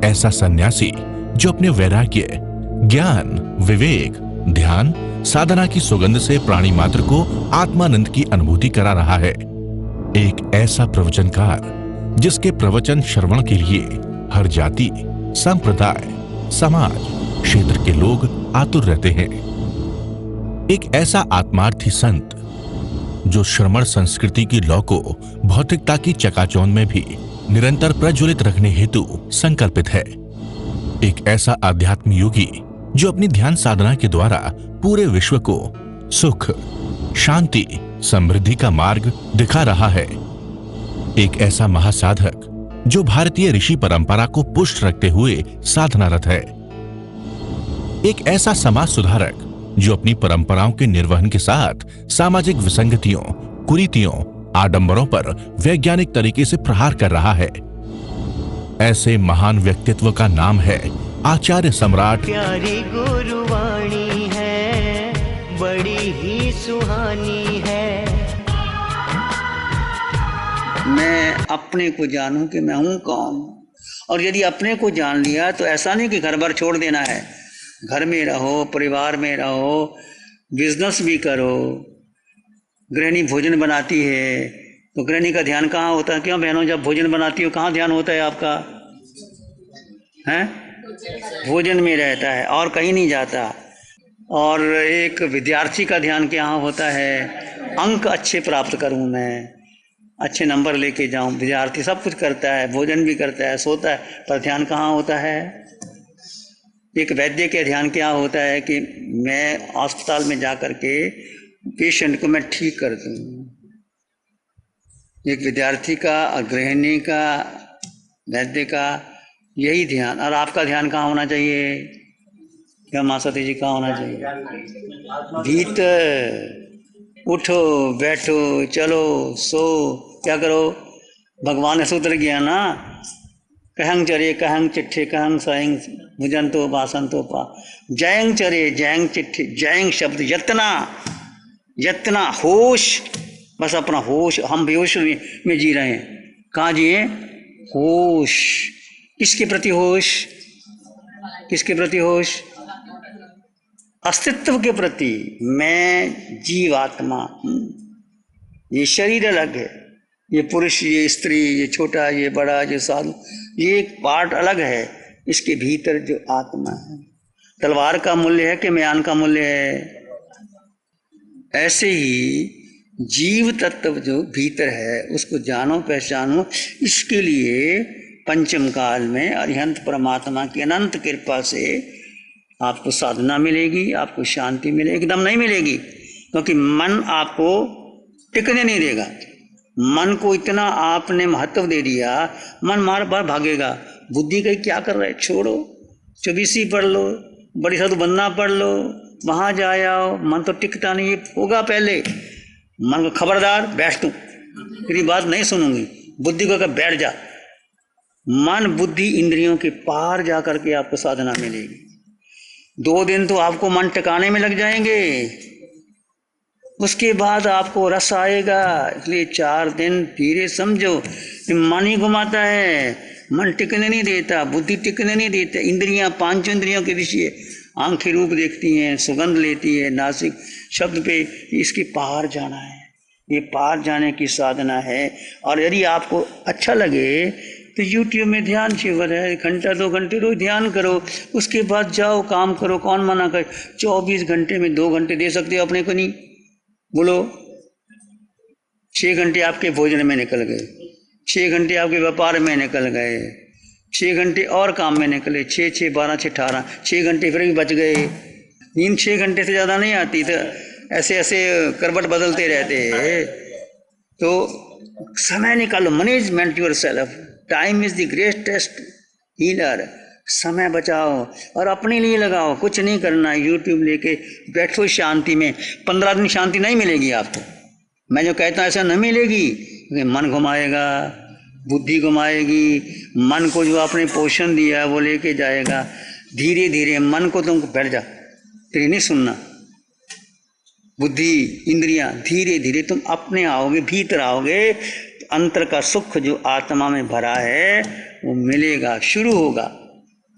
ऐसा सन्यासी जो अपने वैराग्य, ज्ञान, विवेक, ध्यान, साधना की सुगंध से प्राणी मात्र को आत्मानंद की अनुभूति करा रहा है। एक ऐसा प्रवचनकार जिसके प्रवचन श्रवण के लिए हर जाति, संप्रदाय, समाज, क्षेत्र के लोग आतुर रहते हैं। एक ऐसा आत्मार्थी संत जो श्रमण संस्कृति की लौ को भौतिकता की चकाचौंध में भी निरंतर प्रज्वलित रखने हेतु संकल्पित है। एक ऐसा आध्यात्म योगी जो अपनी ध्यान साधना के द्वारा पूरे विश्व को सुख, शांति, समृद्धि का मार्ग दिखा रहा है। एक ऐसा महासाधक जो भारतीय ऋषि परंपरा को पुष्ट रखते हुए साधनारत है। एक ऐसा समाज सुधारक जो अपनी परंपराओं के निर्वहन के साथ सामाजिक विसंगतियों, कुरीतियों, आडंबरों पर वैज्ञानिक तरीके से प्रहार कर रहा है। ऐसे महान व्यक्तित्व का नाम है आचार्य सम्राट। प्यारी गुरुवाणी है, बड़ी ही सुहानी है। मैं अपने को जानूं कि मैं हूं कौन, और यदि अपने को जान लिया तो ऐसा नहीं कि घर बार छोड़ देना है। घर में रहो, परिवार में रहो, बिजनेस भी करो। गृहिणी भोजन बनाती है तो गृहिणी का ध्यान कहाँ होता है? क्यों बहनों, जब भोजन बनाती हो कहाँ ध्यान होता है आपका? हैं? भोजन में रहता है और कहीं नहीं जाता। और एक विद्यार्थी का ध्यान कहाँ होता है? अंक अच्छे प्राप्त करूं, मैं अच्छे नंबर लेके जाऊं। विद्यार्थी सब कुछ करता है, भोजन भी करता है, सोता है, पर ध्यान कहाँ होता है? एक वैद्य के ध्यान क्या होता है कि मैं अस्पताल में जा कर के पेशेंट को मैं ठीक कर दूं। एक विद्यार्थी का, गृहिणी का, वैद्य का यही ध्यान। और आपका ध्यान कहाँ होना चाहिए? क्या माँ सती जी कहाँ होना चाहिए? भीतर। उठो, बैठो, चलो, सो, क्या करो? भगवान ने सूत्र किया ना, कहंग चरे, कहंग चिट्ठे, कहंग सयंग भुजंतो बासंतो पा, जयंग चरे, जयंग चिट्ठे, जयंग शब्द, यत्ना, यत्ना, होश, बस अपना होश। हम बेहोश में जी रहे हैं। कहाँ जिए? होश। किसके प्रति होश? किसके प्रति होश? अस्तित्व के प्रति। मैं जीवात्मा हूँ। ये शरीर अलग है, ये पुरुष, ये स्त्री, ये छोटा, ये बड़ा, ये साधु, ये एक पार्ट अलग है। इसके भीतर जो आत्मा है, तलवार का मूल्य है कि म्यान का मूल्य है? ऐसे ही जीव तत्व जो भीतर है उसको जानो, पहचानो। इसके लिए पंचम काल में अरिहंत परमात्मा की अनंत कृपा से आपको साधना मिलेगी, आपको शांति मिलेगी। एकदम नहीं मिलेगी, क्योंकि मन आपको टिकने नहीं देगा। मन को इतना आपने महत्व दे दिया, मन मार बार भागेगा। बुद्धि कहीं क्या कर रहा है? छोड़ो, 24 पढ़ लो, बड़ी साधु बनना पढ़ लो, वहां जाए आओ। मन तो टिकता नहीं है, होगा पहले। मन को खबरदार, बैठ तू, तेरी बात नहीं सुनूंगी। बुद्धि को कह बैठ जा। मन, बुद्धि, इंद्रियों के पार जा करके आपको साधना मिलेगी। 2 दिन तो आपको मन टिकाने में लग जाएंगे, उसके बाद आपको रस आएगा। इसलिए 4 दिन धीरे समझो कि मन ही घुमाता है, मन टिकने नहीं देता, बुद्धि टिकने नहीं देता। इंद्रियां, 5 इंद्रियों के विषय, आंखें रूप देखती हैं, सुगंध लेती है, नासिक शब्द पे, इसके पार जाना है। ये पार जाने की साधना है। और यदि आपको अच्छा लगे तो यूट्यूब में ध्यान शिविर है, 1 घंटा 2 घंटे रोज ध्यान करो, उसके बाद जाओ काम करो। कौन मना करे? 24 घंटे में 2 घंटे दे सकते हो अपने को? नहीं बोलो। 6 घंटे आपके भोजन में निकल गए, 6 घंटे आपके व्यापार में निकल गए, 6 घंटे और काम में निकले, 6, 6, 12, 6, 18, 6 घंटे फिर भी बच गए। नींद 6 घंटे से ज़्यादा नहीं आती, तो ऐसे ऐसे करवट बदलते रहते हैं। तो समय निकालो, management your self. Time is the greatest healer. समय बचाओ और अपने लिए लगाओ। कुछ नहीं करना, यूट्यूब लेके बैठो शांति में। 15 दिन शांति नहीं मिलेगी आपको, मैं जो कहता हूँ ऐसा नहीं मिलेगी। मन घुमाएगा, बुद्धि घुमाएगी, मन को जो आपने पोषण दिया है वो लेके जाएगा। धीरे धीरे मन को तुमको बैठ जा, तेरी नहीं सुनना। बुद्धि, इंद्रियां, धीरे धीरे तुम अपने आओगे, भीतर आओगे, तो अंतर का सुख जो आत्मा में भरा है वो मिलेगा, शुरू होगा।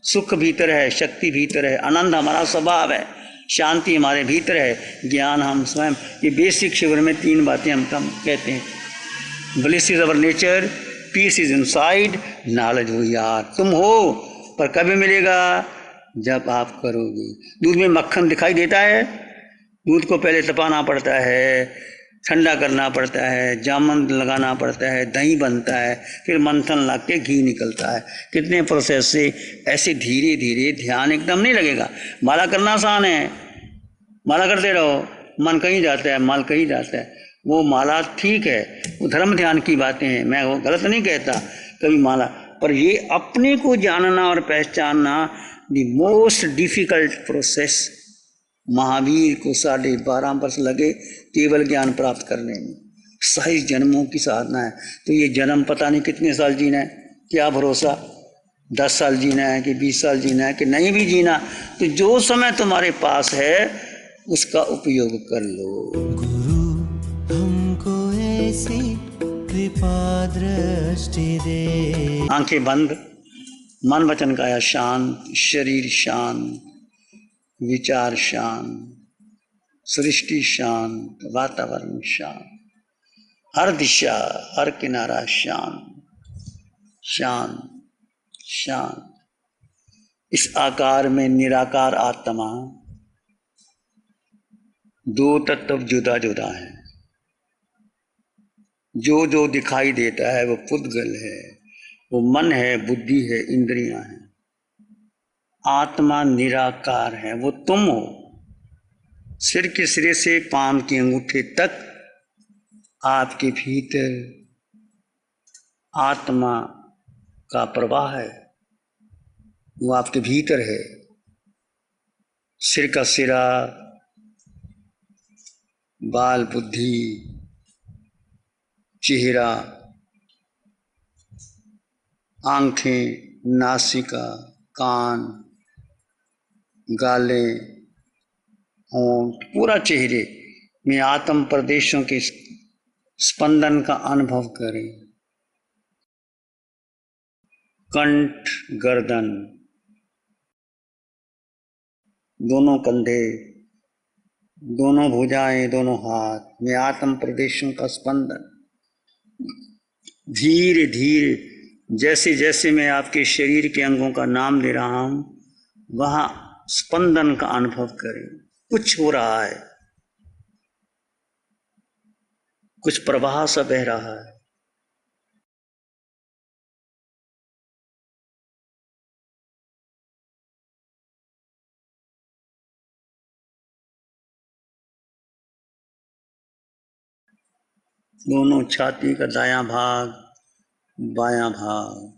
सुख भीतर है, शक्ति भीतर है, आनंद हमारा स्वभाव है, शांति हमारे भीतर है, ज्ञान हम स्वयं। ये बेसिक शिविर में 3 बातें हम कहते हैं। Bliss is our nature, peace is inside, knowledge we are. तुम हो, पर कभी मिलेगा जब आप करोगे। दूध में मक्खन दिखाई देता है, दूध को पहले तपाना पड़ता है, ठंडा करना पड़ता है, जामुन लगाना पड़ता है, दही बनता है, फिर मंथन लग के घी निकलता है। कितने प्रोसेस से ऐसे धीरे धीरे। ध्यान एकदम नहीं लगेगा। माला करना आसान है, माला करते रहो, मन कहीं जाता है, माल कहीं जाता है। वो माला ठीक है, वो धर्म ध्यान की बातें हैं, मैं वो गलत नहीं कहता कभी माला, पर ये अपने को जानना और पहचानना the most difficult process. Mahavir को 12.5 वर्ष लगे केवल ज्ञान प्राप्त करने में। 27 जन्मों की साधना है। तो ये जन्म पता नहीं कितने साल जीना है, क्या भरोसा, 10 साल जीना है कि 20 साल जीना है कि नहीं भी जीना। तो जो समय तुम्हारे पास है उसका उपयोग कर लो। गुरु हमको ऐसी कृपा दृष्टि दे। आंखें बंद, मन वचन काया शांत, शरीर शांत, विचार शांत, सृष्टि शांत, वातावरण शांत, हर दिशा हर किनारा शांत शांत शांत। इस आकार में निराकार आत्मा, 2 तत्व जुदा जुदा है। जो जो दिखाई देता है वो पुद्गल है, वो मन है, बुद्धि है, इंद्रियां हैं। आत्मा निराकार है, वो तुम हो। सिर के सिरे से पांव के अंगूठे तक आपके भीतर आत्मा का प्रवाह है, वो आपके भीतर है। सिर का सिरा, बाल, बुद्धि, चेहरा, आंखें, नासिका, कान, गाले, होंठ, पूरा चेहरे में आत्म प्रदेशों के स्पंदन का अनुभव करें। कंठ, गर्दन, दोनों कंधे, दोनों भुजाएं, दोनों हाथ में आत्म प्रदेशों का स्पंदन। धीरे धीरे जैसे जैसे मैं आपके शरीर के अंगों का नाम ले रहा हूं, वहां स्पंदन का अनुभव करें। कुछ हो रहा है, कुछ प्रवाह सा बह रहा है। दोनों छाती का दायां भाग, बायां भाग,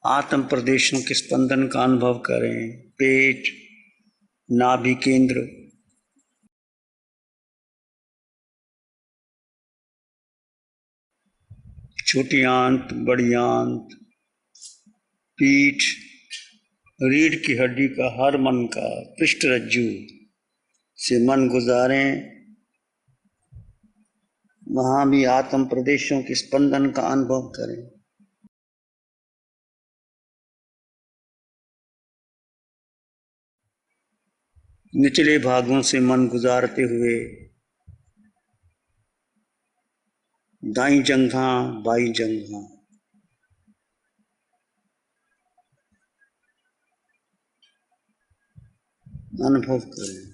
आत्म प्रदेशों के स्पंदन का अनुभव करें। पेट, नाभि केंद्र, छोटी आंत, बड़ी आंत, पीठ, रीढ़ की हड्डी का हर मन का पृष्ठ रज्जु से मन गुजारें। वहां भी आत्म प्रदेशों के स्पंदन का अनुभव करें। निचले भागों से मन गुजारते हुए दाईं जंघा, बाईं जंघा, अनुभव करें।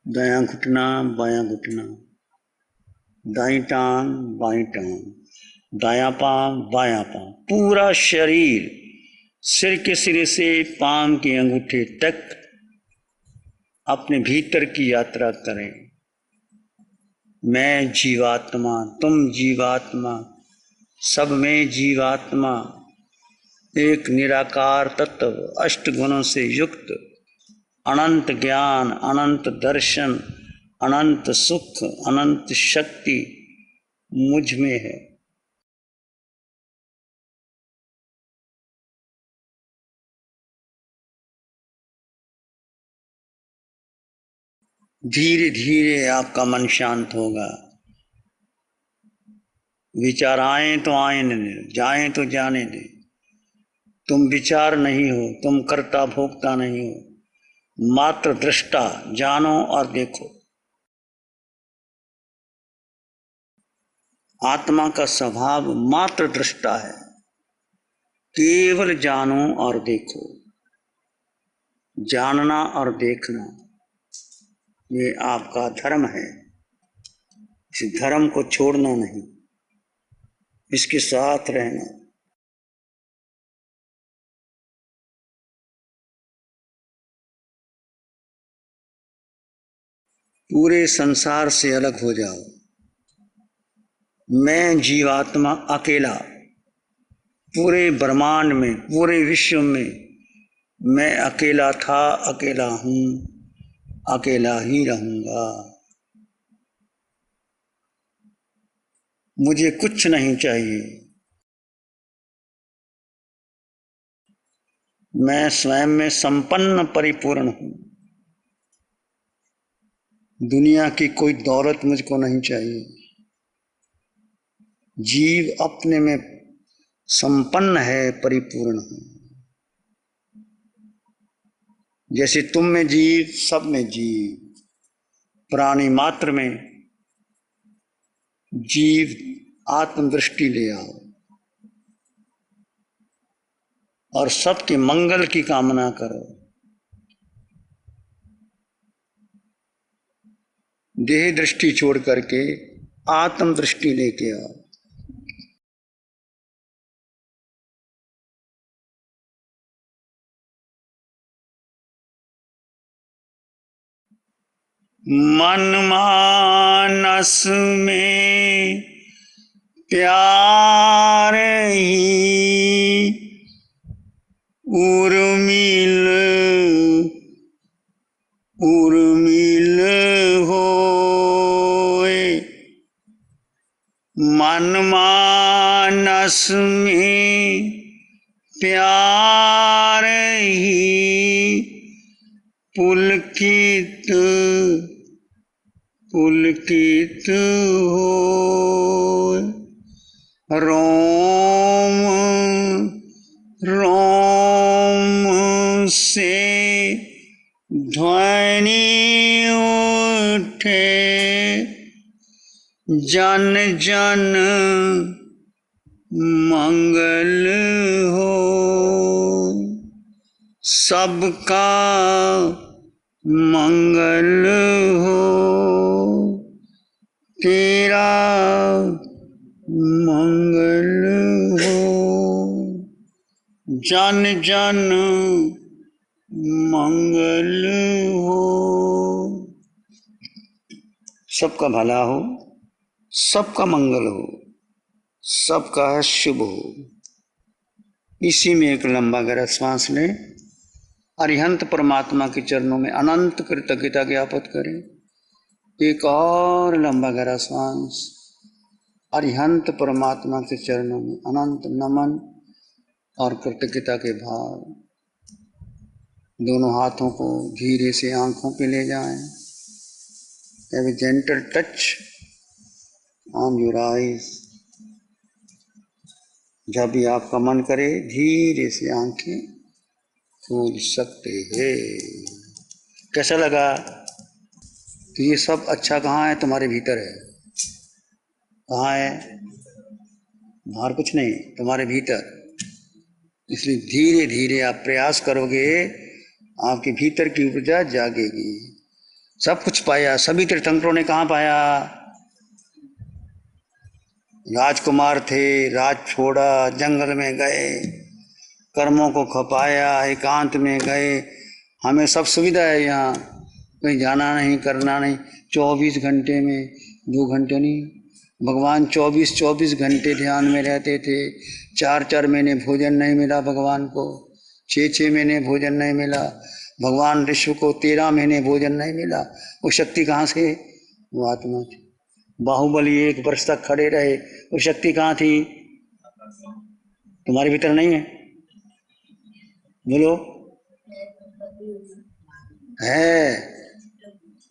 दायां घुटना, बायां घुटना, दाईं टांग, बाईं टांग, दायां पांव, बायां पांव, पूरा शरीर सिर के सिरे से पांव के अंगूठे तक अपने भीतर की यात्रा करें। मैं जीवात्मा, तुम जीवात्मा, सब में जीवात्मा, एक निराकार तत्व, 8 गुणों से युक्त, अनंत ज्ञान, अनंत दर्शन, अनंत सुख, अनंत शक्ति मुझ में है। धीरे धीरे आपका मन शांत होगा। विचार आए तो आए नहीं, जाए तो जाने दे। तुम विचार नहीं हो, तुम कर्ता भोक्ता नहीं हो, मात्र दृष्टा। जानो और देखो। आत्मा का स्वभाव मात्र दृष्टा है। केवल जानो और देखो। जानना और देखना ये आपका धर्म है। इस धर्म को छोड़ना नहीं, इसके साथ रहना। पूरे संसार से अलग हो जाओ। मैं जीवात्मा अकेला, पूरे ब्रह्मांड में, पूरे विश्व में मैं अकेला था, अकेला हूं, अकेला ही रहूंगा। मुझे कुछ नहीं चाहिए। मैं स्वयं में संपन्न परिपूर्ण हूं। दुनिया की कोई दौलत मुझको नहीं चाहिए। जीव अपने में संपन्न है, परिपूर्ण है। जैसे तुम में जीव, सब में जीव, प्राणी मात्र में जीव आत्मदृष्टि ले आओ और सबके मंगल की कामना करो। देह दृष्टि छोड़ करके आत्मदृष्टि लेके आओ। मन मानस में प्यार ही उर्मिल उर्मिल होए। मन मानस में प्यार ही पुलकित पुलकित होए। रोम रोम से ध्वनि उठे, जन जन मंगल हो। सबका मंगल हो, तेरा मंगल हो। जन जन मंगल हो। सबका भला हो, सबका मंगल हो, सबका शुभ हो। इसी में एक लंबा गहरा श्वास लें। अरिहंत परमात्मा के चरणों में अनंत कृतज्ञता ज्ञापित करें। एक और लंबा गहरा श्वास। अरिहंत परमात्मा के चरणों में अनंत नमन और कृतज्ञता के भाव। दोनों हाथों को धीरे से आंखों पे ले जाएं। Have a gentle touch on your eyes। जब भी आपका मन करे धीरे से आंखें खोल सकते हैं। कैसा लगा? तो ये सब अच्छा कहाँ है? तुम्हारे भीतर है। कहाँ है? बाहर कुछ नहीं, तुम्हारे भीतर। इसलिए धीरे धीरे आप प्रयास करोगे, आपके भीतर की ऊर्जा जागेगी। सब कुछ पाया, सभी तीर्थंकरों ने कहाँ पाया? राजकुमार थे, राज छोड़ा, जंगल में गए, कर्मों को खपाया, एकांत में गए। हमें सब सुविधा है यहाँ, कहीं जाना नहीं, करना नहीं। 24 घंटे में 2 घंटे नहीं, भगवान 24 घंटे ध्यान में रहते थे। 4 महीने भोजन नहीं मिला भगवान को, 6 महीने भोजन नहीं मिला भगवान। ऋषि को 13 महीने भोजन नहीं मिला। वो शक्ति कहाँ से? वो आत्मा थी। बाहुबली 1 वर्ष तक खड़े रहे, वो शक्ति कहाँ थी? तुम्हारे भीतर नहीं है? बोलो। है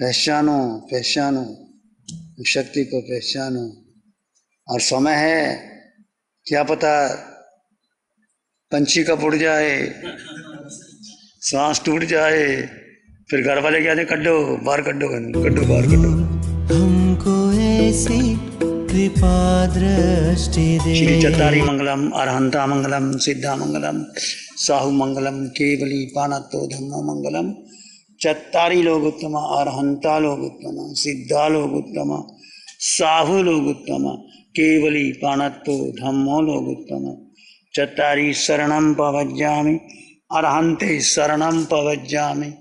पहचानो पहचानो, शक्ति को पहचानो। और समय है, क्या पता पंछी कब उड़ जाए, सांस टूट जाए, फिर घर वाले कहते कड्डो बाहर, कड्डो कड्डो बाहर कड्डो। हमको ऐसी कृपा दृष्टि दे। श्री चत्तारी मंगलम, अरहंता मंगलम, सिद्धा मंगलम, साहु मंगलम, केवली पाणत्तो धम्मो मंगलम। चत्तारी लोग उत्तम, अरहंता लोग उत्तम, सिद्धा लोग उत्तम, साहु लोग उत्तम, केवली पाणत्तो धम्मो लोग उत्तम। चत्तारी शरणं पवज्जामि, अरहंते शरणं पवज्जामि,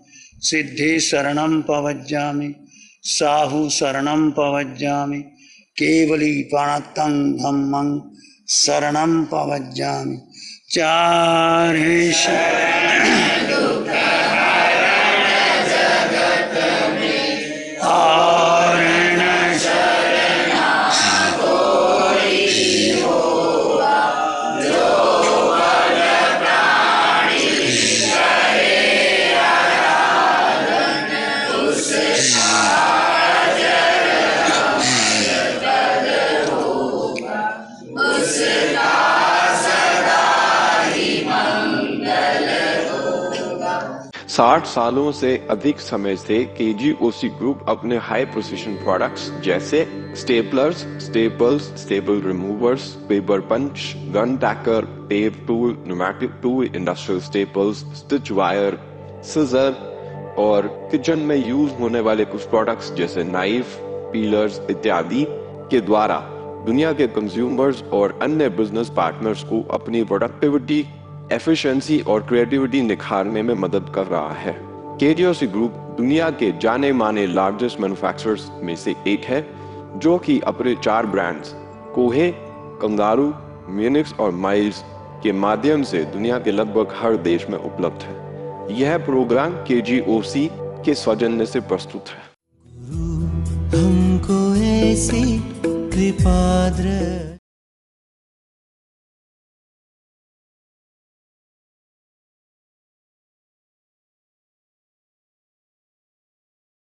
सिद्धे शरणं पवज्जामि, साहु शरणं पवज्जामि, केवली पाणत्तं धम्मं शरणं पवज्जामि। चारेश साठ सालों से अधिक समय से केजीओसी ग्रुप अपने हाई प्रिसिशन प्रोडक्ट्स जैसे staplers, staples, staple removers, paper punch, gun tacker, tape tool, pneumatic tool, industrial staples, stitch wire, scissor और किचन में यूज होने वाले कुछ प्रोडक्ट्स जैसे नाइफ, पीलर्स इत्यादि के द्वारा दुनिया के कंज्यूमर्स और अन्य बिजनेस पार्टनर्स को अपनी प्रोडक्टिविटी, एफिशिएंसी और क्रिएटिविटी निखारने में मदद कर रहा है। केजीओसी ग्रुप दुनिया के जाने माने लार्जेस्ट मैन्युफैक्चरर्स में से एक है, जो कि अपने 4 ब्रांड्स कोहे, कंगारू, म्यूनिक्स और माइल्स के माध्यम से दुनिया के लगभग हर देश में उपलब्ध है। यह प्रोग्राम केजीओसी के सौजन्य से प्रस्तुत है। हमको ऐसी कृपा दृष्टि